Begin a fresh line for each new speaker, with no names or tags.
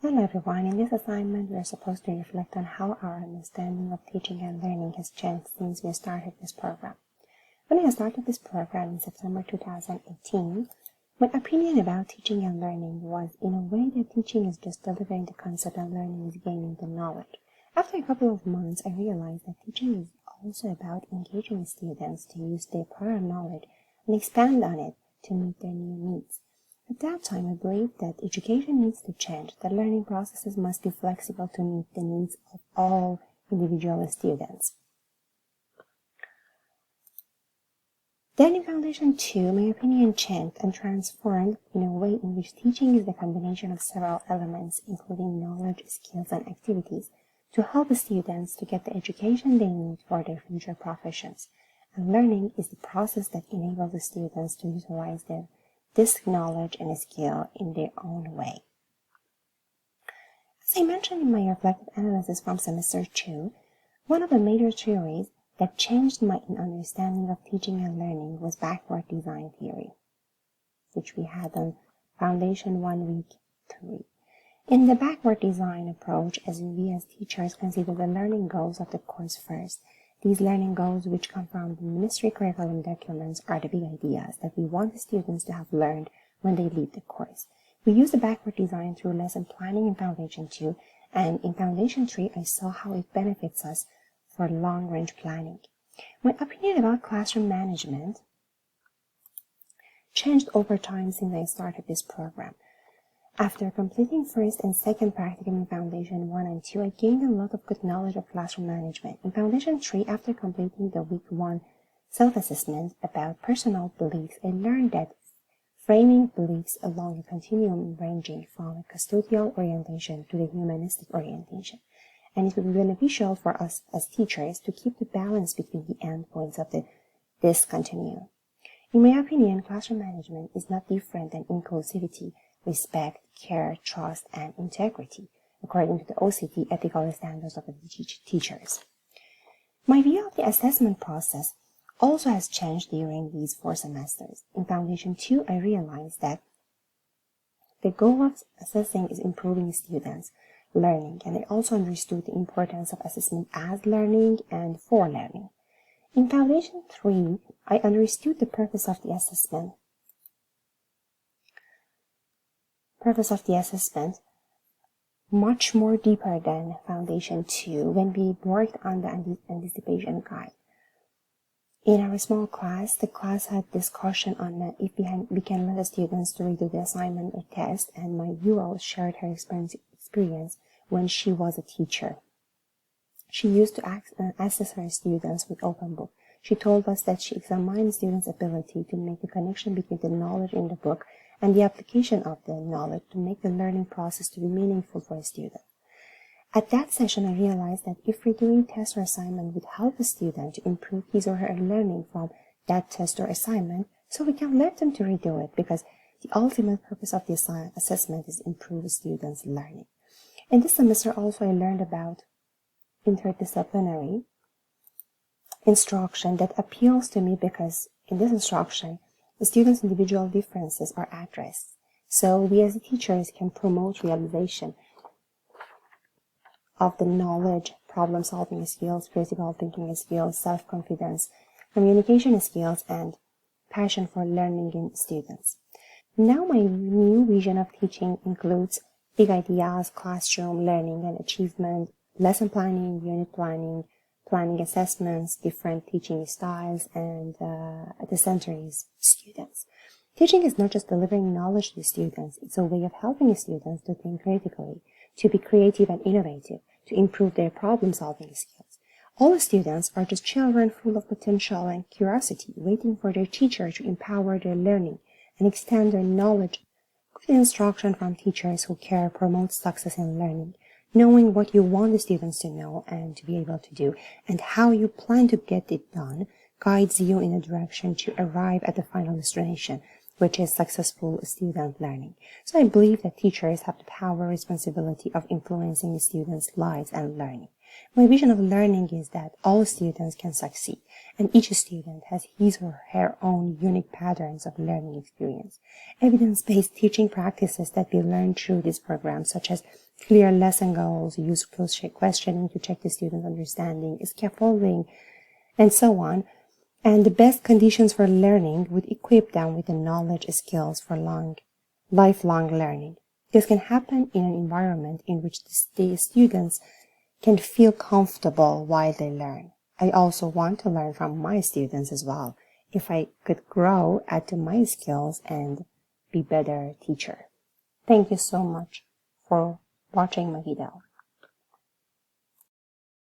Hello everyone, in this assignment we are supposed to reflect on how our understanding of teaching and learning has changed since we started this program. When I started this program in September 2018, my opinion about teaching and learning was in a way that teaching is just delivering the concept and learning is gaining the knowledge. After a couple of months, I realized that teaching is also about engaging students to use their prior knowledge and expand on it to meet their new needs. At that time, I believed that education needs to change, that learning processes must be flexible to meet the needs of all individual students. Then in Foundation 2, my opinion changed and transformed in a way in which teaching is the combination of several elements, including knowledge, skills, and activities, to help students to get the education they need for their future professions. And learning is the process that enables the students to utilize this knowledge and skill in their own way. As I mentioned in my reflective analysis from semester 2, one of the major theories that changed my understanding of teaching and learning was backward design theory, which we had on Foundation 1 Week 3. In the backward design approach, as we as teachers consider the learning goals of the course first, these learning goals, which come from the ministry curriculum documents, are the big ideas that we want the students to have learned when they leave the course. We use the backward design through lesson planning in Foundation 2, and in Foundation 3, I saw how it benefits us for long-range planning. My opinion about classroom management changed over time since I started this program. After completing first and second practicum in Foundation 1 and 2, I gained a lot of good knowledge of classroom management. In Foundation 3, after completing the Week 1 self-assessment about personal beliefs, I learned that framing beliefs along a continuum ranging from a custodial orientation to the humanistic orientation. And it would be beneficial for us as teachers to keep the balance between the endpoints of this continuum. In my opinion, classroom management is not different than inclusivity, respect, care, trust, and integrity, according to the OCT ethical standards of the teachers. My view of the assessment process also has changed during these 4 semesters. In Foundation 2, I realized that the goal of assessing is improving students' learning, and I also understood the importance of assessment as learning and for learning. In Foundation 3, I understood the purpose of the assessment much more deeper than Foundation 2 when we worked on the anticipation guide. In our small class, the class had discussion on if we can let the students to redo the assignment or test, and my UL shared her experience when she was a teacher. She used to assess her students with open book. She told us that she examined students' ability to make a connection between the knowledge in the book and the application of the knowledge to make the learning process to be meaningful for a student. At that session, I realized that if redoing test or assignment would help a student to improve his or her learning from that test or assignment, so we can let them to redo it, because the ultimate purpose of the assessment is improve a student's learning. In this semester also I learned about interdisciplinary instruction that appeals to me because in this instruction, the students' individual differences are addressed. So we as teachers can promote realization of the knowledge, problem-solving skills, critical thinking skills, self-confidence, communication skills, and passion for learning in students. Now my new vision of teaching includes big ideas, classroom learning and achievement, lesson planning, unit planning, planning assessments, different teaching styles, and at the center is students. Teaching is not just delivering knowledge to students, it's a way of helping students to think critically, to be creative and innovative, to improve their problem-solving skills. All students are just children full of potential and curiosity, waiting for their teacher to empower their learning and extend their knowledge. Good instruction from teachers who care promotes success in learning. Knowing what you want the students to know and to be able to do, and how you plan to get it done, guides you in a direction to arrive at the final destination, which is successful student learning. So I believe that teachers have the power and responsibility of influencing the students' lives and learning. My vision of learning is that all students can succeed, and each student has his or her own unique patterns of learning experience. Evidence-based teaching practices that we learn through this program, such as clear lesson goals, use closed questioning to check the student's understanding, scaffolding, and so on, and the best conditions for learning would equip them with the knowledge skills for lifelong learning. This can happen in an environment in which the students can feel comfortable while they learn. I also want to learn from my students as well, if I could grow, add to my skills, and be better teacher. Thank you so much for watching my video.